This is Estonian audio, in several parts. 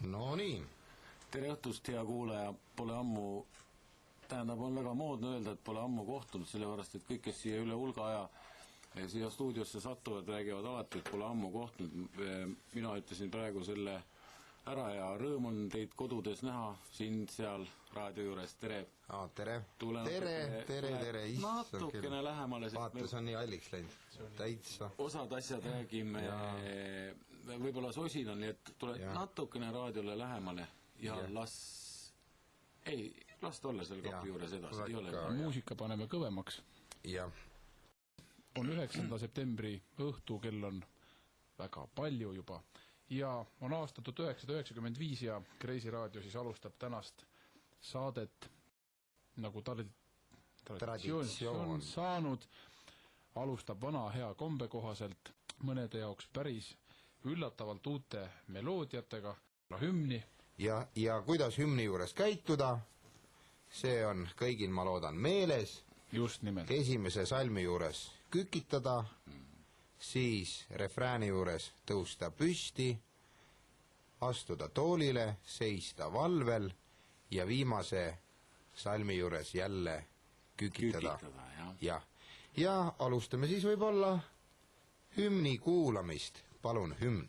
No nii. Tere õhtust, hea kuulaja. Pole ammu, tähendab, on väga moodne öelda, et pole ammu kohtunud, sellepärast, et kõik, kes siia üle hulga aja siia stuudiosse satuvad, räägivad alati, et pole ammu kohtunud. Mina ütlesin praegu selle ära ja rõõm on teid kodudes näha, siin seal raadio juures. Tere. Tere. Tere. Natukene lähemale. Vaata, see on nii alliks läinud. Täitsa. Osad asjad räägime, võib-olla sosin on, nii et tule natukene raadiole lähemale ja las olla seal kapi juures edasi. Muusika paneme kõvemaks. On 9. septembri õhtu, kell on väga palju juba ja on aasta 1995 ja Kreisi raadio siis alustab tänast saadet nagu traditsioon on saanud, alustab vana hea kombe kohaselt, mõnede jaoks päris üllatavalt uute meloodiatega, hümni. Ja kuidas hümni juures käituda, see on kõigil, ma loodan, meeles. Just nimelt. Esimese salmi juures kükitada, siis refrääni juures tõusta püsti, astuda toolile, seista valvel ja viimase salmi juures jälle kükitada. Ja alustame siis võib-olla hümni kuulamist. Palun, hümn.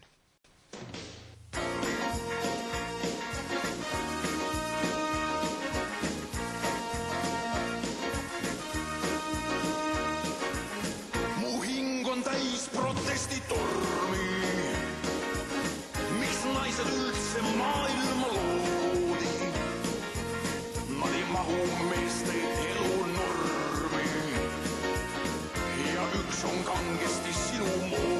Protestitormi, miks naised üldse maailma loodi, nad ei mahu meeste elunormi ja üks on kangesti sinu moodi.